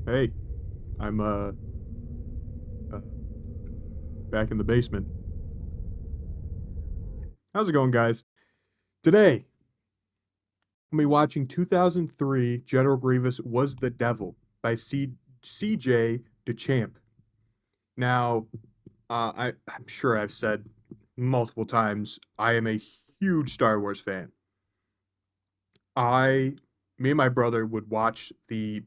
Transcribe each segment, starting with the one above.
Hey, I'm uh back in the basement. How's it going, guys? Today, I'm gonna be watching 2003 General Grievous Was the Devil by CJ Dachamp. Now, I'm sure I've said multiple times I am a huge Star Wars fan. I, me and my brother would watch the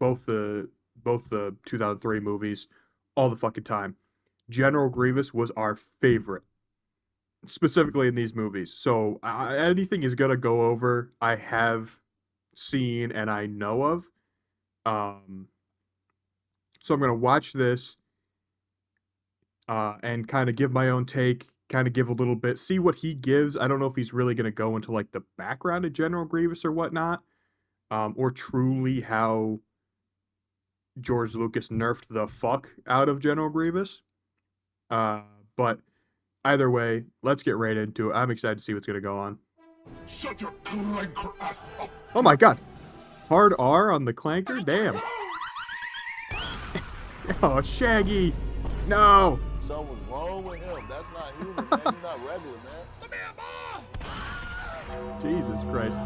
2003 movies all the fucking time. General Grievous was our favorite, specifically in these movies. So anything is gonna go over I have seen and I know of. Um, so I'm gonna watch this and kind of give my own take, kind of give a little bit, see what he gives. I don't know if he's really gonna go into like the background of General Grievous or whatnot, or truly how George Lucas nerfed the fuck out of General Grievous. Uh, but either way, let's get right into it. I'm excited to see what's gonna go on. Shut your clanker ass up. Oh my god. Hard R on the clanker? Damn. Oh, Shaggy. No. Something's wrong with him. That's not human, man. He's not regular, man. Jesus Christ.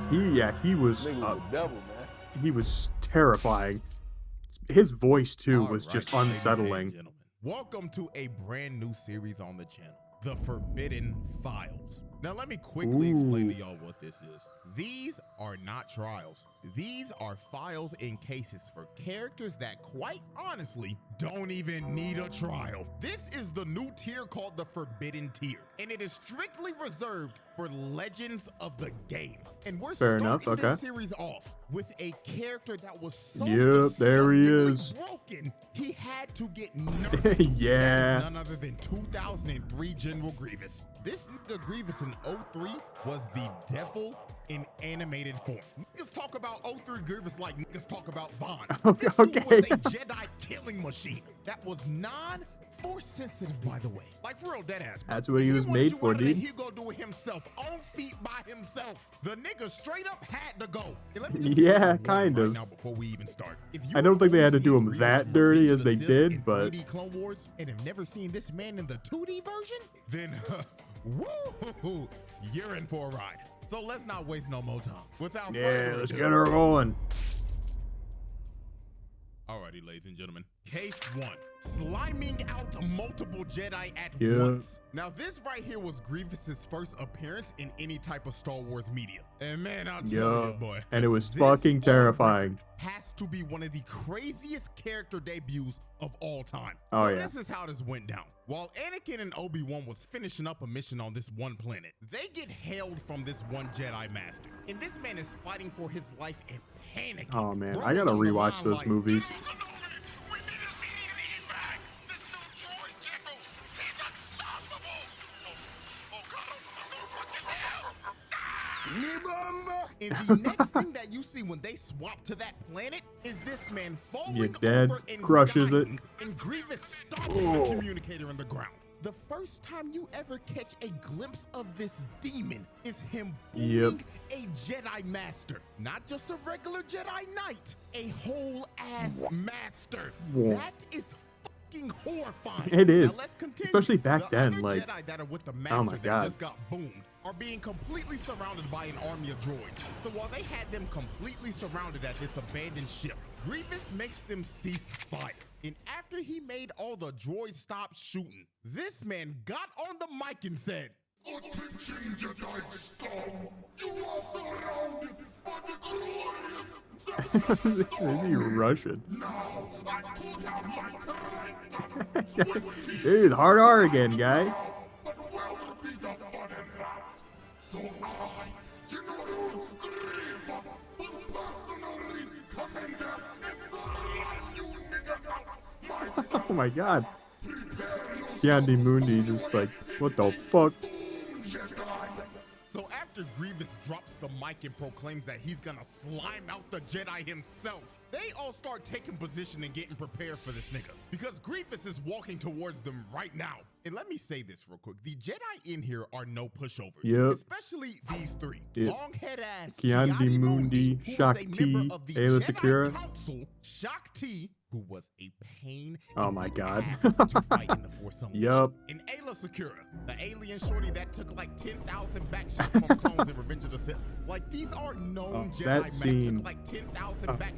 He was Nigga was the devil, man. he was terrifying. His voice too was All just right, ladies and unsettling. gentlemen, welcome to a brand new series on the channel, The Forbidden Files. Now let me quickly explain to y'all what this is. These are not trials. These are files and cases for characters that quite honestly don't even need a trial. This is the new tier called the Forbidden Tier, and it is strictly reserved for legends of the game. And we're Fair starting enough, okay. this series off with a character that was so Yep, there he disgustingly is. broken, he had to get nerfed. Yeah. That is none other than 2003 General Grievous. This nigga Grievous in 03 was the devil in animated form. Niggas talk about 03 Grievous like niggas talk about Vaughn. Okay, This dude was okay. a Jedi killing machine that was non-force sensitive, by the way. Like for real, deadass. That's what he If was wanted made you for, wanted it, dude. He go do it himself, on feet by himself. The nigga straight up had to go. And let me just Yeah, give you a warning kind right of. now before we even start. If I don't think they had to do him Grievous that from dirty Revenge as of the they Sith did, in but 3D Clone Wars and have never seen this man in the 2D version, then woo, you're in for a ride. So let's not waste no more time. Without yeah, further let's ado, get her going. alrighty, ladies and gentlemen. Case 1. Sliming out multiple Jedi at Yeah. once. Now, this right here was Grievous's first appearance in any type of Star Wars media. And man, I'll tell Yeah. you, boy. And it was this fucking on terrifying. record has to be one of the craziest character debuts of all time. Oh, So yeah. this is how this went down. While Anakin and Obi-Wan was finishing up a mission on this one planet, they get hailed from this one Jedi Master. And this man is fighting for his life and panicking. Oh man, Bro I is gotta on the rewatch line those like, movies. "General Kenobi, we need immediate evac. This new droid general, he's unstoppable. Oh God, what the hell? And the next thing that you see when they swap to that planet is this man falling Your dad over and crushes it. dying, and Grievous stopping the communicator in the ground. The first time you ever catch a glimpse of this demon is him booming a Jedi Master. Not just a regular Jedi Knight, a whole ass master. Whoa. That is fucking horrifying. It is. Now let's continue. Especially back The then, other like, Jedi that are with the oh Master my that God. just got boomed are being completely surrounded by an army of droids. So while they had them completely surrounded at this abandoned ship, Grievous makes them cease fire. And after he made all the droids stop shooting, this man got on the mic and said, Attention, Jedi scum. You are surrounded by the glorious Is he Russian? Now I could have my clank. Dude, hard R again, guy. But where will be the fun in that? So I, General Grievous, will personally come in there and slam you niggas out myself. Oh my god. Yandy Mundi just like, what the fuck? So after after Grievous drops the mic and proclaims that he's gonna slime out the Jedi himself, they all start taking position and getting prepared for this nigga, because Grievous is walking towards them right now. And let me say this real quick. The Jedi in here are no pushovers. Yep. Especially these three. Yep. Long-head ass Kiandi Mundi, who was a Shakti, member of the Ayla Jedi Secura. Council, Shakti, who was a pain Oh in my the God. ass to fight in the Force Unleashed. Yup. And Ayla Secura, the alien shorty that took like 10,000 back shots from clones in Revenge of the Sith. Like, these are known Jedi that men scene- took like 10,000 back.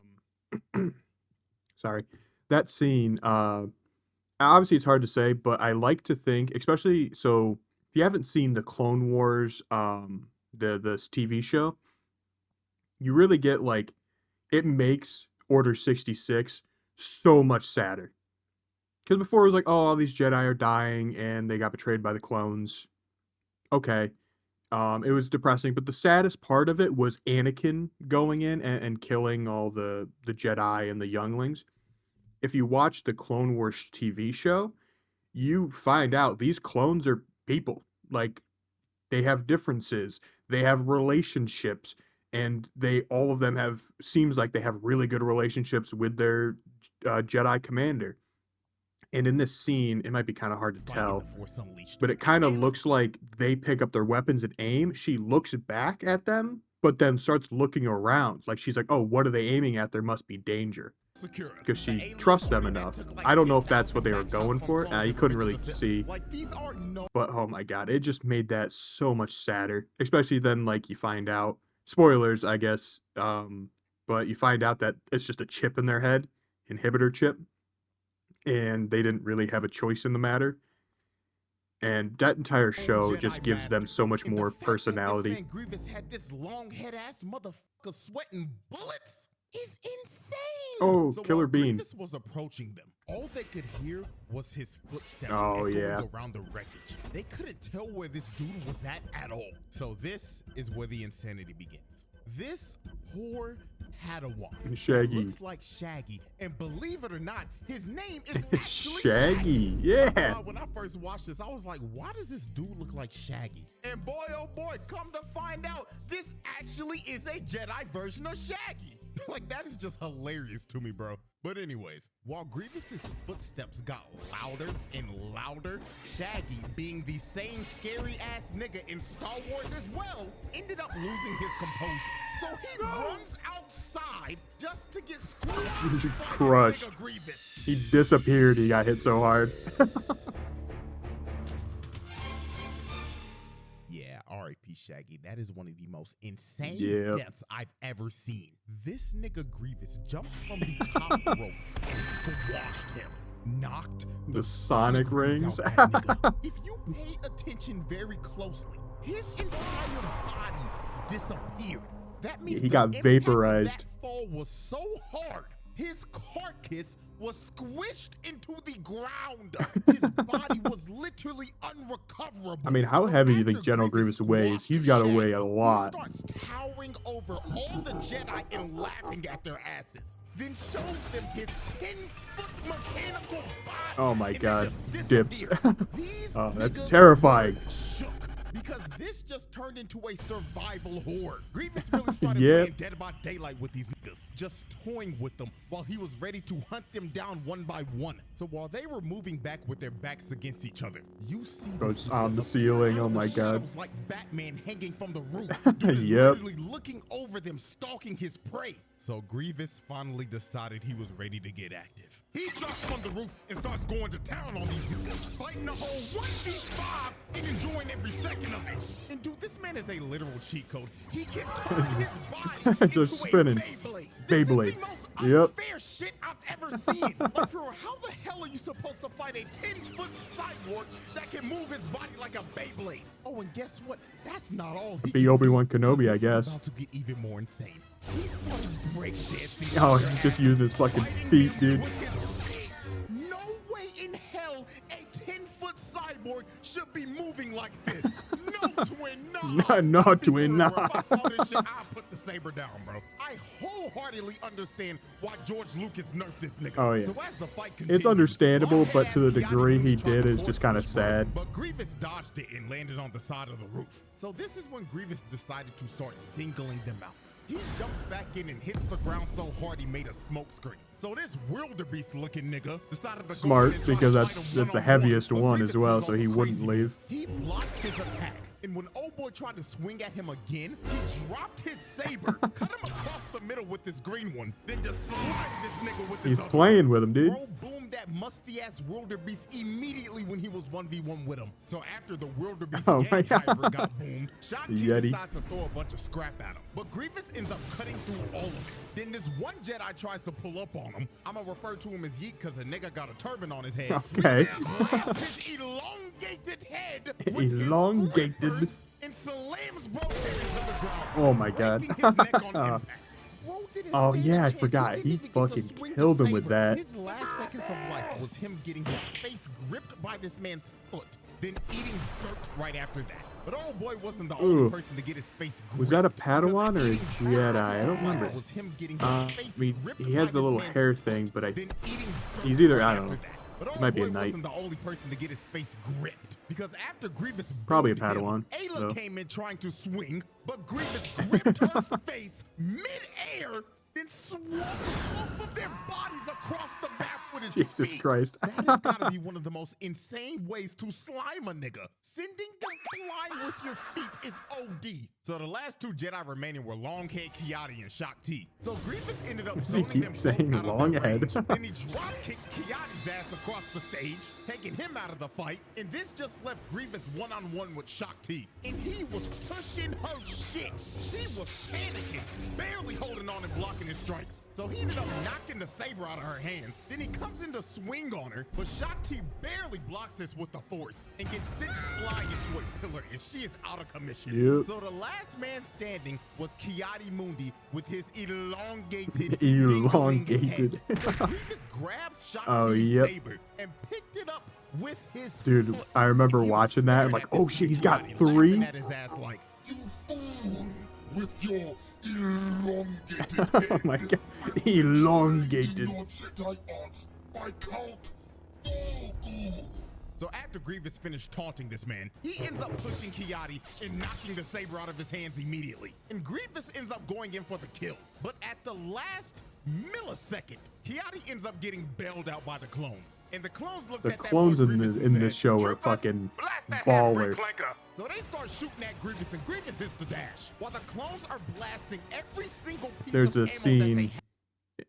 Sorry. That scene, obviously it's hard to say, but I like to think, especially, so if you haven't seen the Clone Wars, this TV show, you really get like, it makes Order 66 so much sadder. Because before it was like, oh, all these Jedi are dying and they got betrayed by the clones. Okay. It was depressing, but the saddest part of it was Anakin going in and killing all the Jedi and the younglings. If you watch the Clone Wars TV show, you find out these clones are people. Like, they have differences, they have relationships, and all of them seems like they have really good relationships with their Jedi commander. And in this scene, it might be kind of hard to tell, but it kind of looks like they pick up their weapons and aim. She looks back at them, but then starts looking around. Like, she's like, oh, what are they aiming at? There must be danger. Because she trusts them enough. I don't know if that's what they were going for. You couldn't really see. But oh my God, it just made that so much sadder. Especially then, like, you find out, spoilers, I guess, but you find out that it's just a chip in their head, inhibitor chip. And they didn't really have a choice in the matter. And that entire show just gives them so much more personality. Grievous had this long head ass motherfucker sweating bullets is insane. Oh, so Killer while Bean. Grievous was approaching them, all they could hear was his footsteps echoing around the wreckage. They couldn't tell where this dude was at all. So this is where the insanity begins. This poor Padawan Shaggy. looks like Shaggy, and believe it or not, his name is actually Shaggy. Yeah. When I first watched this, I was like, why does this dude look like Shaggy? And boy, oh boy, come to find out, this actually is a Jedi version of Shaggy. Like, that is just hilarious to me, bro. But anyways, while Grievous's footsteps got louder and louder, Shaggy, being the same scary ass nigga in Star Wars as well, ended up losing his composure. So he runs outside just to get squashed by Crushed. this nigga Grievous. He disappeared. He got hit so hard. Yeah, R.I.P. Shaggy. That is one of the most insane Yep. deaths I've ever seen. This nigga Grievous jumped from the top rope and squashed him. Knocked The Sonic rings. out that nigga. If you pay attention very closely, his entire body disappeared. That means He the got impact vaporized. of that fall was so hard, his carcass was squished into the ground. His body was literally unrecoverable. I mean, how heavy do you think General Grievous weighs? He's got to weigh a lot. He starts towering over all the Jedi and laughing at their asses. Then shows them his 10-foot mechanical body. Oh my and God, then just dips. disappears. These Oh, that's niggas terrifying. shook. Because this just turned into a survival horde. Grievous really started Yep. playing Dead by Daylight with these niggas, just toying with them while he was ready to hunt them down one by one. So while they were moving back with their backs against each other, you see Goes this on nigga the appear ceiling. out Oh of the my God. shadows like Batman hanging from the roof. Dude is Yep. literally looking over them, stalking his prey. So Grievous finally decided he was ready to get active. He jumps from the roof and starts going to town on these niggas, fighting the whole 1v5 and enjoying every second of it. And dude, this man is a literal cheat code. He can turn his body into Just spinning. a Beyblade. Beyblade. This is the most Yep. unfair shit I've ever seen. Like, for real, how the hell are you supposed to fight a 10-foot cyborg that can move his body like a Beyblade? Oh, and guess what? That's not all he Be can Obi-Wan do, Kenobi, 'cause I this is guess. about to get even more insane. He started breakdancing. Oh, on their he just asses, used his fucking fighting feet, them dude. with his feet. No way in hell a 10-foot cyborg should be moving like this. No twin, Nah, no, twin, nah. If I saw this shit, I'd put the saber down, bro. I wholeheartedly understand why George Lucas nerfed this nigga. Oh, yeah. So as the fight continued, It's understandable, but to the long-head-ass degree Keanu he tried did to is force just kind of push, bro, sad. But Grievous dodged it and landed on the side of the roof. So this is when Grievous decided to start singling them out. He jumps back in and hits the ground so hard he made a smoke screen. So this wildebeest looking nigga decided to Smart, go in and try because to that's fight him the one-on-one, heaviest but one Grievous as well, pulls so off he a wouldn't crazy leave. move. He blocks his attack, and when old boy tried to swing at him again, he dropped his saber, cut him across the middle with his green one, then just slapped this nigga with his He's other playing one. with him, dude. Bro boomed that musty ass wildebeest immediately when he was 1v1 with him. So after the wildebeest Oh my Yeti hybrid God. got boomed, Shang-Chi Yeti. decides to throw a bunch of scrap at him. But Grievous ends up cutting through all of it. Then this one Jedi tries to pull up on him. I'ma refer to him as Yeet because the nigga got a turban on his head. Okay. Grievous grabs his elongated head with Elongated. his grippers and slams bro's head into the ground. Oh my God. breaking his neck on impact. Bro didn't Oh, stand a yeah, I chance. forgot. Didn't He even get to fucking swing the killed him with saber. that. His last seconds of life was him getting his face gripped by this man's foot, then eating dirt right after that. But old boy wasn't the only Ooh. person to get his face gripped. Was that a because Padawan or a eating Jedi? last I seconds don't of life remember. was him getting his I face mean, gripped he has by the little this man's hair foot, thing, but then eating dirt he's either, right I don't after know. that. But It old might be a boy knight. wasn't the only person to get his face gripped, because after Grievous Probably a boomed him, Padawan, Ayla though. came in trying to swing, but Grievous gripped her face mid-air, then swung both of their bodies across the map with his Jesus feet. Christ. That has gotta be one of the most insane ways to slime a nigga. Sending them flying with your feet is OD. So the last two Jedi remaining were Longhead Kiadi and Shakti. So Grievous ended up He zoning keep them saying both out of their Longhead. range. Then he drop kicks Kiadi's ass across the stage, taking him out of the fight. And this just left Grievous one-on-one with Shakti. And he was pushing her shit. She was panicking, barely holding on and blocking his strikes. So he ended up knocking the saber out of her hands. Then he comes in to swing on her, but Shakti barely blocks this with the force and gets sent flying into a pillar, and she is out of commission. Yep. So the last man standing was Kiadi Mundi with his elongated, Elongated. head. So Grievous grabs Shakti's Oh, yep. saber and picked it up with his Dude, foot. I remember He was watching that. I'm staring like, at oh this shit, he's Kiadi, got laughing 3. at his ass like, You fool! With your elongated Oh head. my God. I will Elongated. show you your Jedi arts by Count Dooku. So after Grievous finished taunting this man, he ends up pushing Kiadi and knocking the saber out of his hands immediately. And Grievous ends up going in for the kill. But at the last millisecond, Kiadi ends up getting bailed out by the clones. And the clones looked The at that clones boy in Grievous this, and in this said, show are "Grievous, fucking blast that baller. half-breed clanker." So they start shooting at Grievous, and Grievous hits the dash, while the clones are blasting every single piece There's of a ammo that they scene have.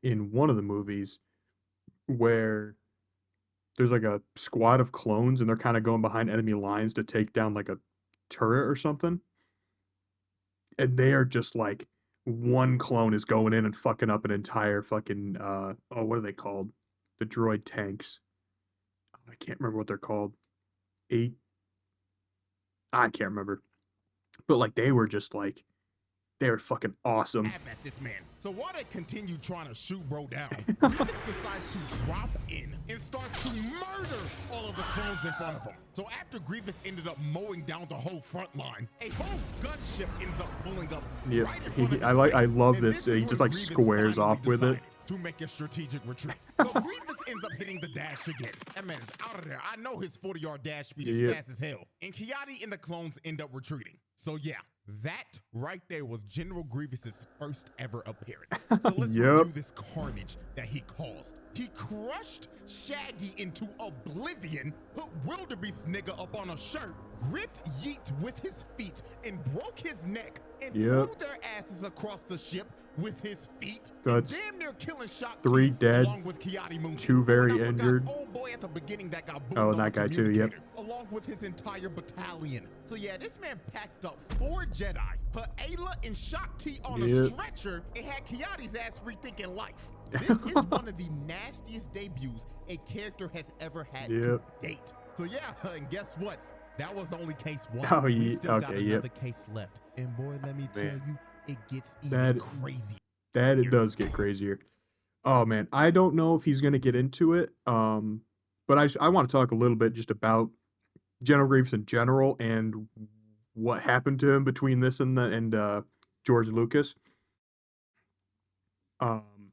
in one of the movies where there's like a squad of clones and they're kind of going behind enemy lines to take down like a turret or something. And they are just like, one clone is going in and fucking up an entire fucking what are they called? The droid tanks. I can't remember what they're called. I can't remember. But like they were just like, they were fucking awesome. At this man. So while they continue trying to shoot bro down, Grievous decides to drop in and starts to murder all of the clones in front of him. So after Grievous ended up mowing down the whole front line, a whole gunship ends up pulling up Yep. right in front of his I face. love And this. is He just when like Grievous squares finally off with it. decided to make a strategic retreat. So Grievous ends up hitting the dash again. That man is out of there. I know his 40-yard dash speed is Yep. fast as hell. And Kiadi and the clones end up retreating. So yeah, that right there was General Grievous's first ever appearance. So let's Yep. review this carnage that he caused. He crushed Shaggy into oblivion, put Wildebeest nigga up on a shirt, gripped Yeet with his feet, and broke his neck, and Yep. threw their asses across the ship with his feet. That's and damn near killing Shot 3 dead, along with Kiadi Moon. 2 very And I forgot injured. old boy at the beginning that got boomed Oh, on and that the guy too, yep. communicator, along with his entire battalion. So yeah, this man packed up 4 Jedi, put Ayla and Shakti on a Yep. stretcher, and had Kiadi's ass rethinking life. This is one of the nastiest debuts a character has ever had to Yep. date. So yeah, and guess what? That was only case 1. Oh, We yeah, still got okay, yep. another case left. And boy, let me tell Man. you, it gets even That- crazier. That it does get crazier. Oh man, I don't know if he's gonna get into it. But I want to talk a little bit just about General Grievous in general and what happened to him between this and George Lucas. Um,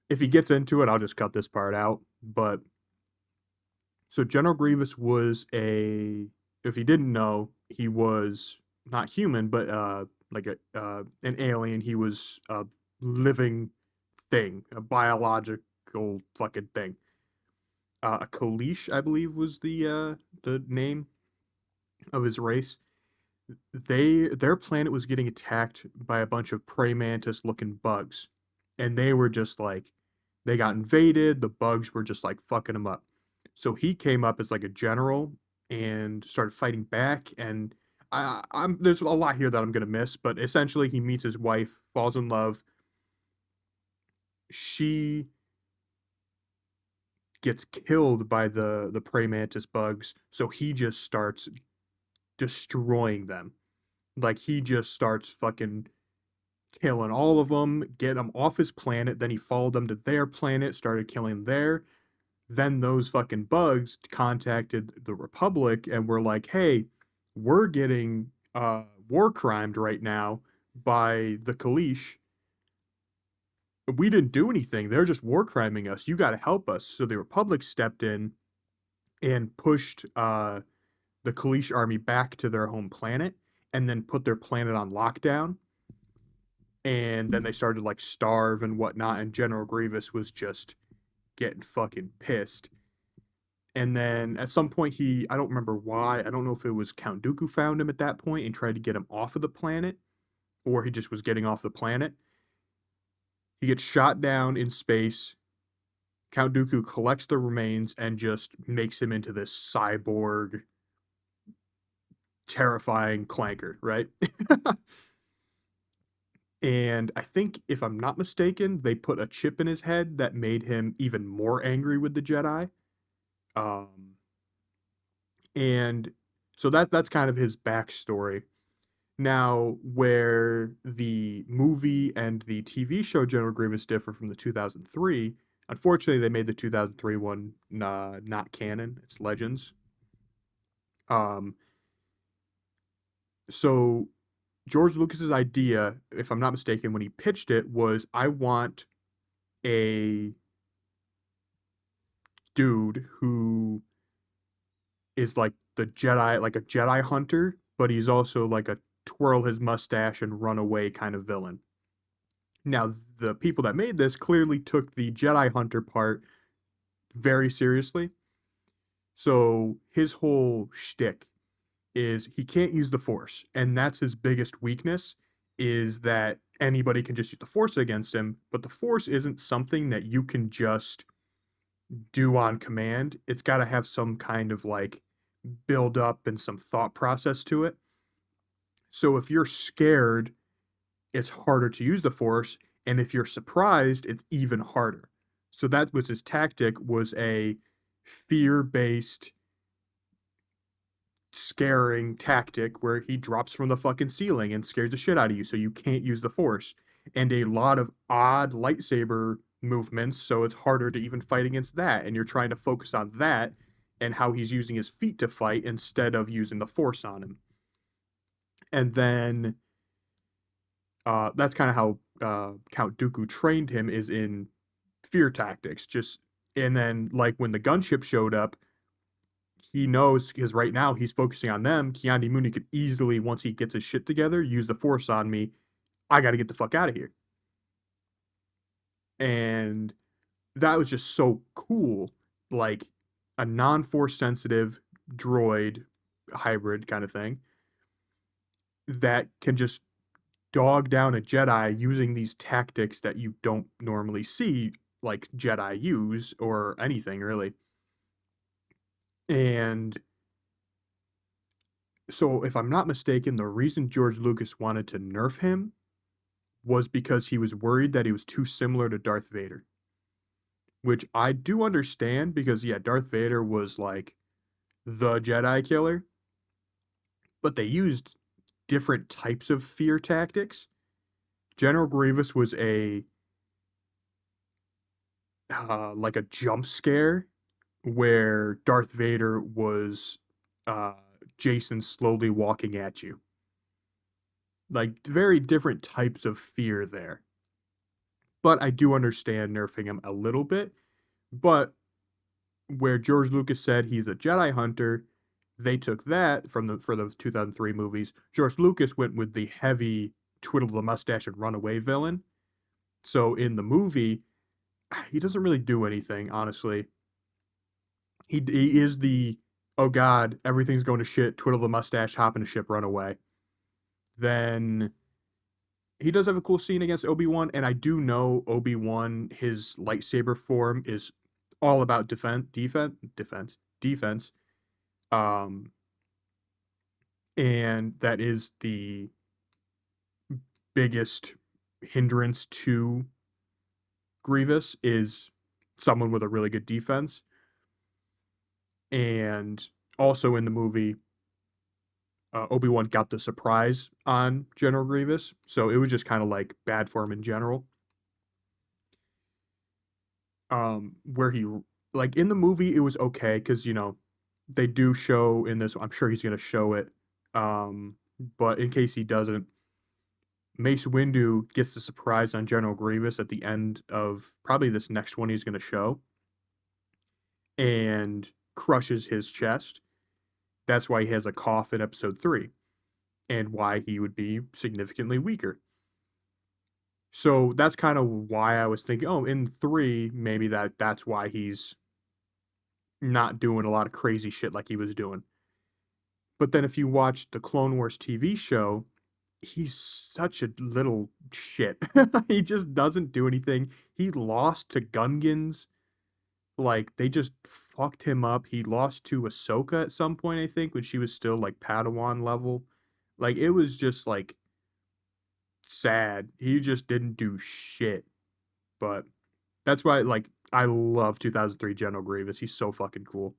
if he gets into it, I'll just cut this part out. But so General Grievous was a, if you didn't know, he was not human, but like a an alien. He was a living thing, a biological fucking thing. A Kalish, I believe, was the name of his race. Their planet was getting attacked by a bunch of praying mantis looking bugs, and they were just like, they got invaded. The bugs were just like fucking them up. So he came up as like a general and started fighting back. And I'm there's a lot here that I'm gonna miss, but essentially he meets his wife, falls in love. She gets killed by the praying mantis bugs, so he just starts destroying them. Like he just starts fucking killing all of them, get them off his planet. Then he followed them to their planet, started killing there. Then those fucking bugs contacted the Republic and were like, "Hey, we're getting war crimed right now by the Kalish. We didn't do anything. They're just war criming us. You got to help us." So the Republic stepped in and pushed the Kalish army back to their home planet, and then put their planet on lockdown. And then they started like starve and whatnot. And General Grievous was just getting fucking pissed. And then at some point, I don't remember why. I don't know if it was Count Dooku found him at that point and tried to get him off of the planet, or he just was getting off the planet. He gets shot down in space. Count Dooku collects the remains and just makes him into this cyborg, terrifying clanker, right? And I think, if I'm not mistaken, they put a chip in his head that made him even more angry with the Jedi. Um, and so that's kind of his backstory. Now, where the movie and the TV show General Grievous differ from the 2003, unfortunately, they made the 2003 one not canon. It's Legends. Um, so George Lucas's idea, if I'm not mistaken, when he pitched it, was, I want a dude who is like the Jedi, like a Jedi hunter, but he's also like a twirl his mustache and run away kind of villain. Now, the people that made this clearly took the Jedi hunter part very seriously. So his whole shtick is he can't use the Force, and that's his biggest weakness. Is that anybody can just use the Force against him, but the Force isn't something that you can just do on command. It's got to have some kind of like build up and some thought process to it. So if you're scared, it's harder to use the Force, and if you're surprised, it's even harder. So that was his tactic, was a fear-based scaring tactic where he drops from the fucking ceiling and scares the shit out of you so you can't use the Force. And a lot of odd lightsaber movements, so it's harder to even fight against that. And you're trying to focus on that and how he's using his feet to fight instead of using the Force on him. And then that's kind of how Count Dooku trained him, is in fear tactics. Just, and then like when the gunship showed up, he knows, because right now he's focusing on them. Kiandi Mooney could easily, once he gets his shit together, use the Force on me. I got to get the fuck out of here. And that was just so cool. Like a non-Force sensitive droid hybrid kind of thing that can just dog down a Jedi using these tactics that you don't normally see like Jedi use, or anything really. And so, if I'm not mistaken, the reason George Lucas wanted to nerf him was because he was worried that he was too similar to Darth Vader. Which I do understand, because yeah, Darth Vader was like the Jedi killer, but they used different types of fear tactics. General Grievous was a like a jump scare, where Darth Vader was uh Jason slowly walking at you. Like, very different types of fear there. But I do understand nerfing him a little bit. But where George Lucas said he's a Jedi hunter, they took that for the 2003 movies. George Lucas went with the heavy twiddle the mustache and run away villain. So in the movie, he doesn't really do anything, honestly. He is the, oh god, everything's going to shit, twiddle the mustache, hop in a ship, run away. Then he does have a cool scene against Obi-Wan, and I do know Obi-Wan, his lightsaber form is all about defense. And that is the biggest hindrance to Grievous, is someone with a really good defense. And also in the movie, Obi-Wan got the surprise on General Grievous, so it was just kind of like bad for him in general. Where he, like, in the movie it was okay, because, you know, they do show in this, I'm sure he's going to show it, but in case he doesn't, Mace Windu gets the surprise on General Grievous at the end of probably this next one he's going to show, and crushes his chest. That's why he has a cough in episode 3, and why he would be significantly weaker. So that's kind of why I was thinking, oh, in 3, maybe that's why he's not doing a lot of crazy shit like he was doing. But then if you watch the Clone Wars TV show, he's such a little shit. He just doesn't do anything. He lost to Gungans. Like, they just fucked him up. He lost to Ahsoka at some point, I think, when she was still, like, Padawan level. Like, it was just, like, sad. He just didn't do shit. But that's why, like, I love 2003 General Grievous. He's so fucking cool.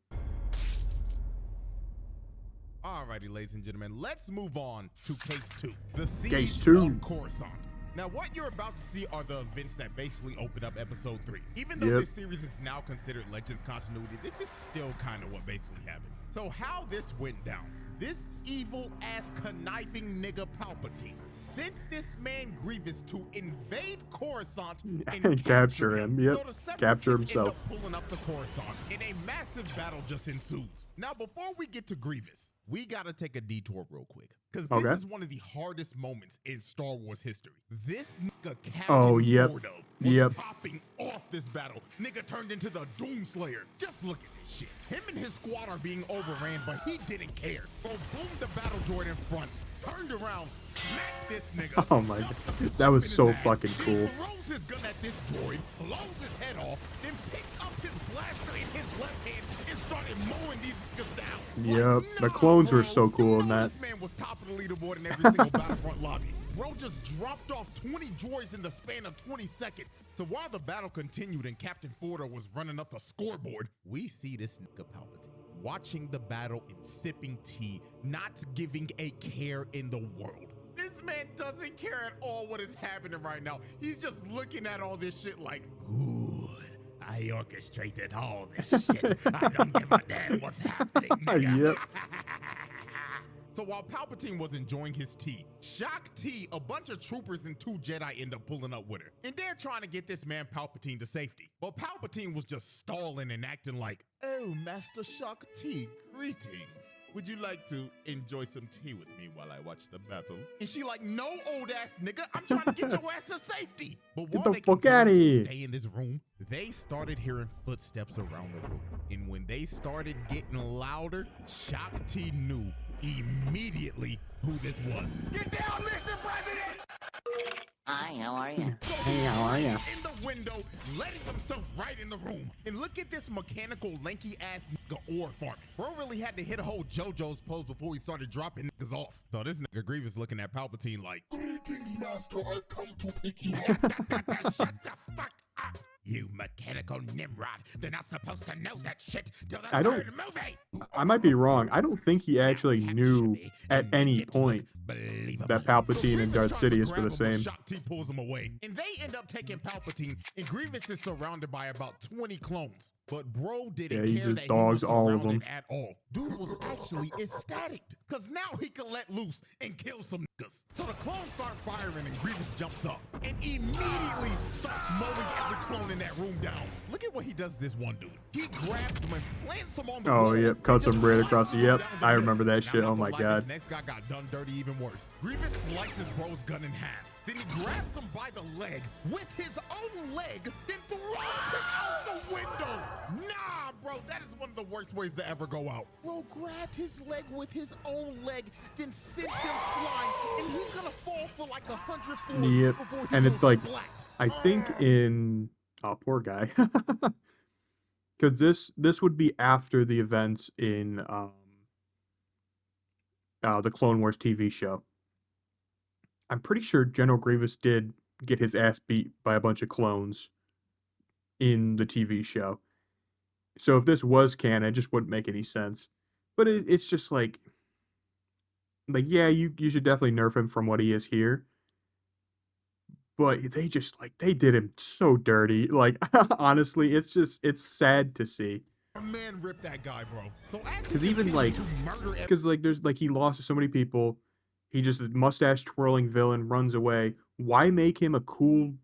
Alrighty, ladies and gentlemen, let's move on to Case 2. The Case Siege 2. on Coruscant. Now, what you're about to see are the events that basically open up episode 3. Even though Yep. this series is now considered Legends continuity, this is still kind of what basically happened. So how this went down. This evil-ass conniving nigga Palpatine sent this man Grievous to invade Coruscant and Capture him. Yep. So the Separatists Capture end himself. up pulling up to Coruscant, and a massive battle just ensues. Now, before we get to Grievous, we gotta take a detour real quick, because this Okay. is one of the hardest moments in Star Wars history. This nigga Captain Oh, yep. Fordo was Yep. popping off this battle. Nigga turned into the Doomslayer. Just look at this shit. Him and his squad are being overran, but he didn't care. Bro, boomed the battle droid in front, turned around, smacked this nigga. Oh my dumped the god. fuck That was in his so ass, fucking then cool. throws his gun at this droid, blows his head off, then picked up his blaster in his left hand and started mowing these niggas down. Yep. Like, The nah, clones were bro. so cool You in know that. This man was top of the leaderboard in every single Battlefront lobby. Bro just dropped off 20 droids in the span of 20 seconds. So while the battle continued and Captain Fordo was running up the scoreboard, we see this nigga Palpatine watching the battle and sipping tea, not giving a care in the world. This man doesn't care at all what is happening right now. He's just looking at all this shit like, good. I orchestrated all this shit. I don't give a damn what's happening, nigga. Yep. So while Palpatine was enjoying his tea, Shock T, a bunch of troopers and 2 Jedi end up pulling up with her. And they're trying to get this man Palpatine to safety. But Palpatine was just stalling and acting like, oh, Master Shock T, greetings. Would you like to enjoy some tea with me while I watch the battle? And she like, no, old ass nigga, I'm trying to get your ass to safety. But while the they fuck continued outta to here. stay in this room, they started hearing footsteps around the room. And when they started getting louder, Shock T knew immediately who this was. Get down, Mr. President! Hi, how are you? So Hey, how are ya? in the window, letting himself right in the room. And look at this mechanical, lanky ass nigga ore farming. Bro really had to hit a whole JoJo's pose before he started dropping niggas off. So this nigga Grievous looking at Palpatine like, Greetings, Master. I've come to pick you up. shut the fuck up. You mechanical Nimrod. They're not supposed to know that shit till the I don't. third movie. I might be wrong. I don't think he actually knew at any point Believable. that Palpatine and Darth Sidious were the same. Shakti pulls him away, and they end up taking Palpatine, and Grievous is surrounded by about 20 clones. But bro didn't he care just that he dogs was all of surrounded them. at all. Dude was actually ecstatic, because now he could let loose and kill some niggas. So the clones start firing, and Grievous jumps up, and immediately starts mowing every clone in that room down. Look at what he does to this one dude. He grabs him and plants him on the wall. Oh, yep. Cuts him right across the. Yep. Down the I middle. remember that Now, shit. not Oh my gonna lie, god. This next guy got done dirty even worse. Grievous slices bro's gun in half. Then he grabs him by the leg with his own leg, then throws him out the window. Nah, bro, that is one of the worst ways to ever go out. Bro grabbed his leg with his own leg, then sent him flying, and he's gonna fall for like 100 floors Yep. before he And goes it's like, splat. I think in. Oh, poor guy. Because this would be after the events in the Clone Wars TV show. I'm pretty sure General Grievous did get his ass beat by a bunch of clones in the TV show. So if this was canon, it just wouldn't make any sense. But it's just like yeah, you should definitely nerf him from what he is here. But they just they did him so dirty. Like honestly, it's sad to see. Man, rip that guy, bro. So Because even because there's he lost to so many people. He just mustache twirling villain runs away. Why make him a cool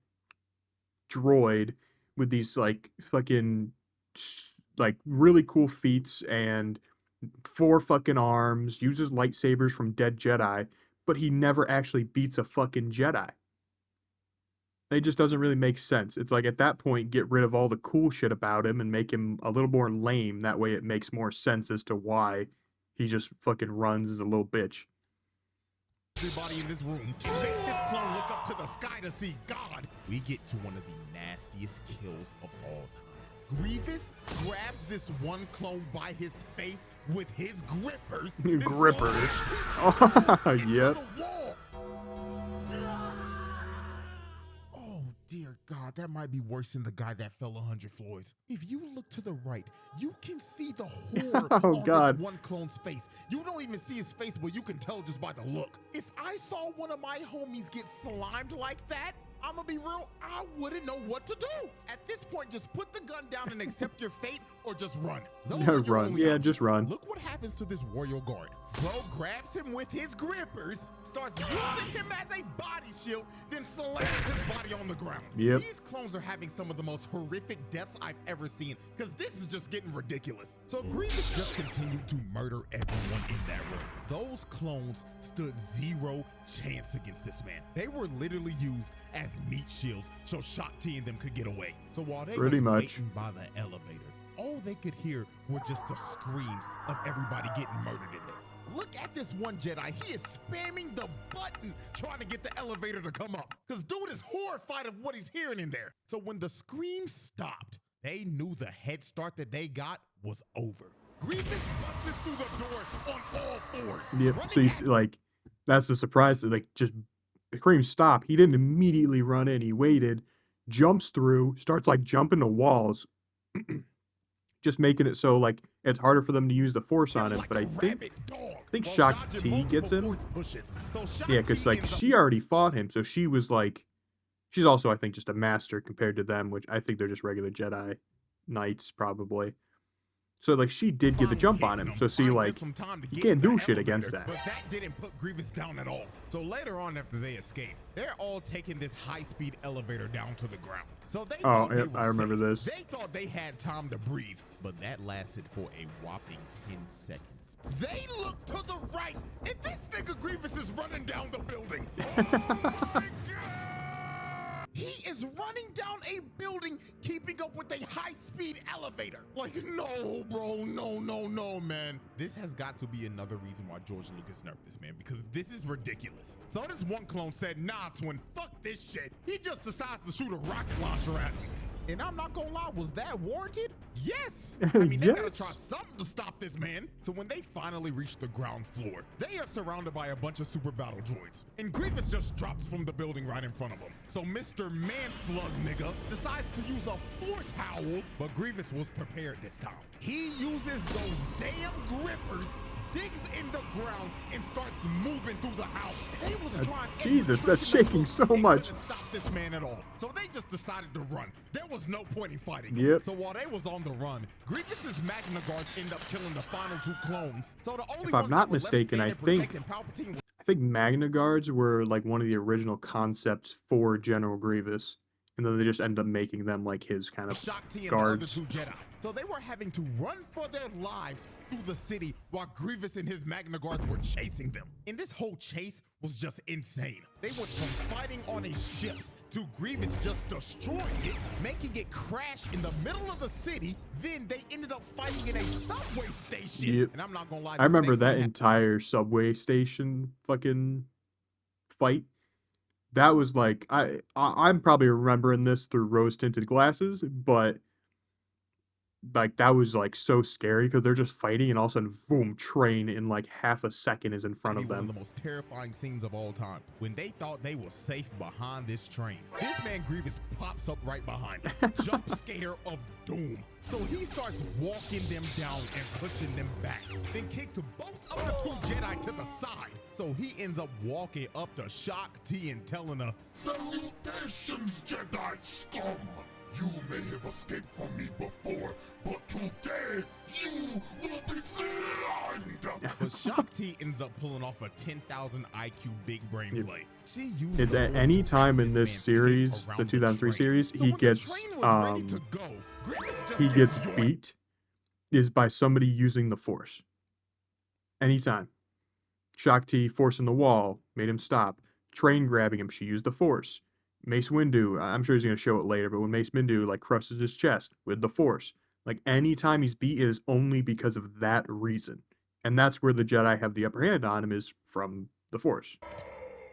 droid with these fucking really cool feats and 4 fucking arms, uses lightsabers from dead Jedi, but he never actually beats a fucking Jedi? It just doesn't really make sense. It's like at that point, get rid of all the cool shit about him and make him a little more lame. That way it makes more sense as to why he just fucking runs as a little bitch. Everybody in this room and make this clone look up to the sky to see God. We get to one of the nastiest kills of all time. Grievous grabs this one clone by his face with his grippers. Grippers. Oh, yep. Oh, dear God, that might be worse than the guy that fell 100 floors. If you look to the right, you can see the horror Oh, on God. this one clone's face. You don't even see his face, but you can tell just by the look. If I saw one of my homies get slimed like that, I'm gonna be real, I wouldn't know what to do. At this point, just put the gun down and accept your fate, or just run. Those are your Run. only Yeah, options. just run. Look what happens to this royal guard. Bro grabs him with his grippers, starts using him as a body shield, then slams his body on the ground. Yep. These clones are having some of the most horrific deaths I've ever seen, because this is just getting ridiculous. So Grievous just continued to murder everyone in that room. Those clones stood zero chance against this man. They were literally used as meat shields so Shakti and them could get away. So while they Pretty was much. waiting by the elevator, all they could hear were just the screams of everybody getting murdered in there. Look at this one Jedi. He is spamming the button trying to get the elevator to come up, because dude is horrified of what he's hearing in there. So when the scream stopped, they knew the head start that they got was over. Grievous busts through the door on all fours. Yep. running So you at see, that's the surprise. Just the scream stop. He didn't immediately run in. He waited, jumps through, starts jumping the walls, just making it so it's harder for them to use the force on him. like But a I think rabid dog think while Shakti dodging gets multiple him. force pushes. So Yeah, Shakti because ends up she already fought him, so she was she's also I think just a master compared to them, which I think they're just regular Jedi Knights probably. So she did get the jump on him. So see, you can't do shit against that. But that didn't put Grievous down at all. So later on, after they escape, they're all taking this high-speed elevator down to the ground. So they thought they yep, were I remember safe. this. They thought they had time to breathe, but that lasted for a whopping 10 seconds. They look to the right, and this nigga Grievous is running down the building. He is running down a building, keeping up with a high-speed elevator. No, bro, no, man. This has got to be another reason why George Lucas nerfed this, man, because this is ridiculous. So this one clone said, nah, twin, fuck this shit. He just decides to shoot a rocket launcher at him. And I'm not gonna lie, was that warranted? Yes! I mean, they gotta try something to stop this man. So when they finally reach the ground floor, they are surrounded by a bunch of super battle droids. And Grievous just drops from the building right in front of them. So Mr. Manslug nigga decides to use a force howl, but Grievous was prepared this time. He uses those damn grippers, digs in the ground, and starts moving through the house. He was trying Jesus, that's shaking so much. Couldn't stop this man at all. So they just decided to run. There was no point in fighting. Yep. So while they was on the run, Grievous's Magna Guards end up killing the final 2 clones. So the only If I'm ones not that were left mistaken, I standing think protecting Palpatine I think Magna Guards were like one of the original concepts for General Grievous, and then they just ended up making them like his kind of Shakti and guards. the other 2 Jedi. So they were having to run for their lives through the city while Grievous and his Magna Guards were chasing them. And this whole chase was just insane. They went from fighting on a ship to Grievous just destroying it, making it crash in the middle of the city. Then they ended up fighting in a subway station. Yep. And I'm not gonna lie, I this remember next that scene entire subway station fucking fight. That was like I'm probably remembering this through rose tinted glasses, but like that was like so scary because they're just fighting and all of a sudden, boom, train in like half a second is in front of One of them. the most terrifying scenes of all time. When they thought they were safe behind this train, this man Grievous pops up right behind them. Jump scare of doom. So he starts walking them down and pushing them back. Then kicks both of the 2 Jedi to the side. So he ends up walking up to Shakti and telling her, Salutations, Jedi scum! You may have escaped from me before, but today you will be slimed! but Shakti ends up pulling off a 10,000 IQ big brain Yep. play. She used It's the at Force any to wrap time in this this man's series, cape the around 2003 train. series, So he when the gets train was ready to go, Grievous just gets yoinked. beat is by somebody using the Force. Anytime. Shakti forcing the wall made him stop. Train grabbing him, she used the Force. Mace Windu, I'm sure he's going to show it later, but when Mace Windu like crushes his chest with the Force, like anytime he's beat, it is only because of that reason. And that's where the Jedi have the upper hand on him, is from the Force.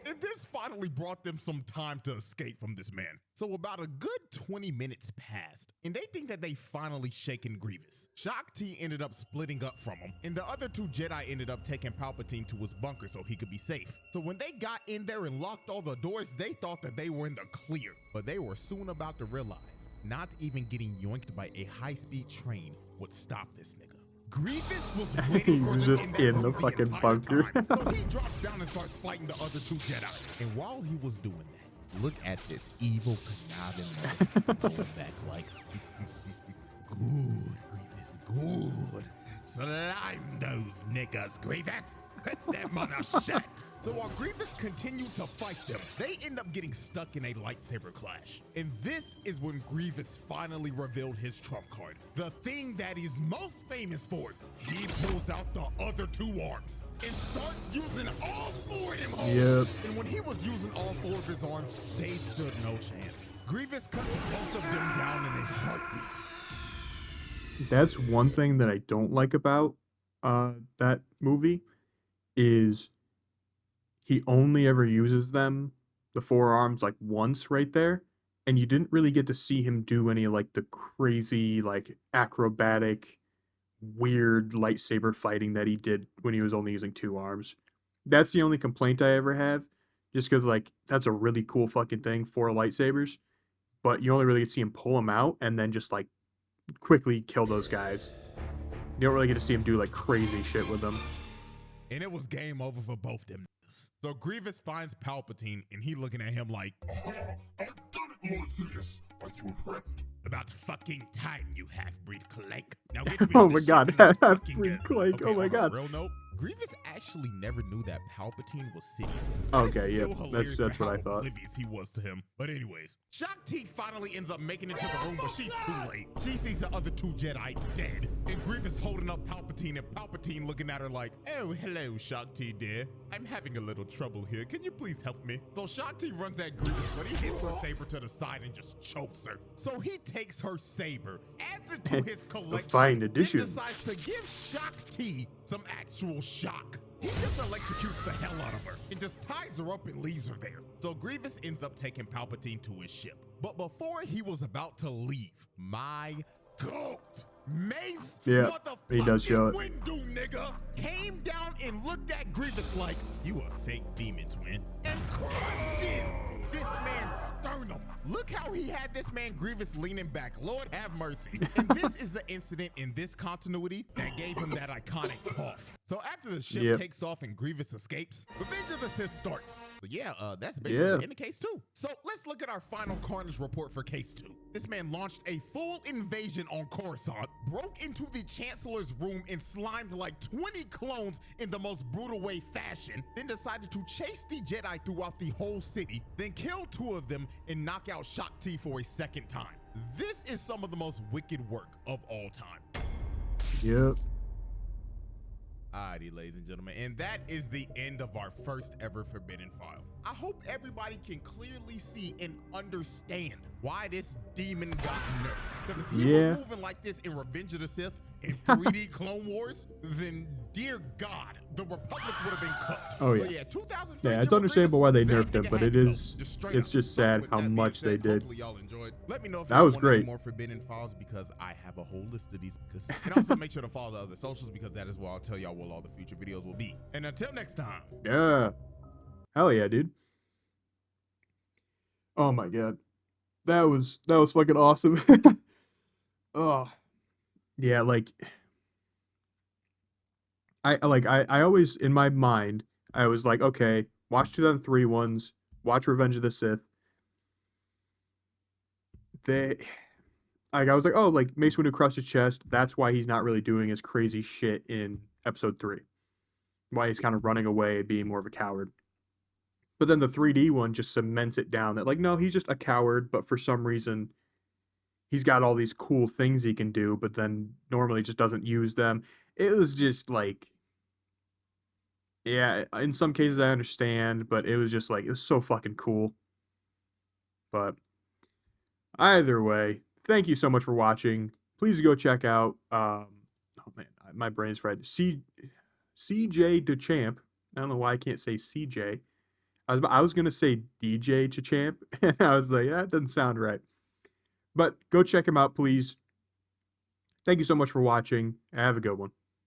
And this finally brought them some time to escape from this man. So about a good 20 minutes passed, and they think that they finally shaken Grievous. Shakti ended up splitting up from him, and the other 2 Jedi ended up taking Palpatine to his bunker so he could be safe. So when they got in there and locked all the doors, they thought that they were in the clear. But they were soon about to realize not even getting yoinked by a high-speed train would stop this nigga. Grievous was waiting He for was them just in, that in room the fucking entire bunker. time. So he drops down and starts fighting the other 2 Jedi. And while he was doing that, look at this evil, conniving motherfucker going back like, good, Grievous, good. Slime those niggas, Grievous. Put them on a shit. So while Grievous continued to fight them, they end up getting stuck in a lightsaber clash. And this is when Grievous finally revealed his trump card. The thing that he's most famous for. He pulls out the other 2 arms and starts using all 4 of them arms. Yep. And when he was using all 4 of his arms, they stood no chance. Grievous cuts both of them down in a heartbeat. That's one thing that I don't like about that movie, is he only ever uses them, the 4 arms, like once right there, and you didn't really get to see him do any like the crazy like acrobatic weird lightsaber fighting that he did when he was only using 2 arms. That's the only complaint I ever have, just because like that's a really cool fucking thing, 4 lightsabers, but you only really get to see him pull them out and then just like quickly kill those guys. You don't really get to see him do like crazy shit with them. And it was game over for both them niggas. So Grievous finds Palpatine, and he looking at him like, I've done it, Lord Sidious. Are you impressed? about fucking time, you half-breed clank. Now get me Oh on my this god, ship and let's fucking half-breed go. clank, Okay, oh my on a god. real note, Grievous actually never knew that Palpatine was Sidious. Okay, That is yeah, still hilarious that's for what how I thought. oblivious he was to him. But anyways, Shakti finally ends up making it to the room, but she's too late. She sees the other 2 Jedi dead, and Grievous holding up Palpatine, and Palpatine looking at her like, oh, hello, Shakti, dear. I'm having a little trouble here. Can you please help me? So Shakti runs at Grievous, but he hits her saber to the side and just chokes her. So he takes her saber, adds it to his collection, fine then addition. decides to give Shakti some actual shock. He just electrocutes the hell out of her and just ties her up and leaves her there. So Grievous ends up taking Palpatine to his ship. But before he was about to leave, my goat, Mace, Yeah, he does show it. Windu, nigga, came down and looked at Grievous like, you a fake demon twin, and crushes this man's sternum. Look how he had this man Grievous leaning back. Lord have mercy. And this is the incident in this continuity that gave him that iconic cough. So after the ship takes off and Grievous escapes, Revenge of the Sith starts. But yeah, that's basically in the case 2. So let's look at our final Carnage report for case 2. This man launched a full invasion on Coruscant, broke into the Chancellor's room and slimed like 20 clones in the most brutal way fashion, then decided to chase the Jedi throughout the whole city, then kill 2 of them and knock out Shakti for a second time. This is some of the most wicked work of all time. Yep. Alrighty, ladies and gentlemen, and that is the end of our first ever Forbidden File. I hope everybody can clearly see and understand why this demon got nerfed. Because if he was moving like this in Revenge of the Sith in 3D Clone Wars, then dear God, the Republic would have been cooked. Oh yeah. So yeah, 2003. Yeah, it's understandable why they nerfed him, but it's just sad how much they did. Hopefully y'all enjoyed. Let me know if that was great. More Forbidden Files, because I have a whole list of these. And also make sure to follow the other socials, because that is where I'll tell y'all what all the future videos will be. And until next time. Yeah. Hell yeah, dude. Oh my god. That was fucking awesome. Oh. Yeah, like I always, in my mind, I was like, okay, watch 2003 ones, watch Revenge of the Sith. I was like, oh, like Mace Windu crushed his chest. That's why he's not really doing his crazy shit in episode 3. Why he's kind of running away, being more of a coward. But then the 3D one just cements it down that, like, no, he's just a coward, but for some reason, he's got all these cool things he can do, but then normally just doesn't use them. It was just like, yeah, in some cases I understand, but it was just like, it was so fucking cool. But either way, thank you so much for watching. Please go check out, oh man, my brain's fried. CJ Dachamp. I don't know why I can't say CJ. I was going to say DJ Dachamp, and I was like, that doesn't sound right. But go check him out, please. Thank you so much for watching. Have a good one.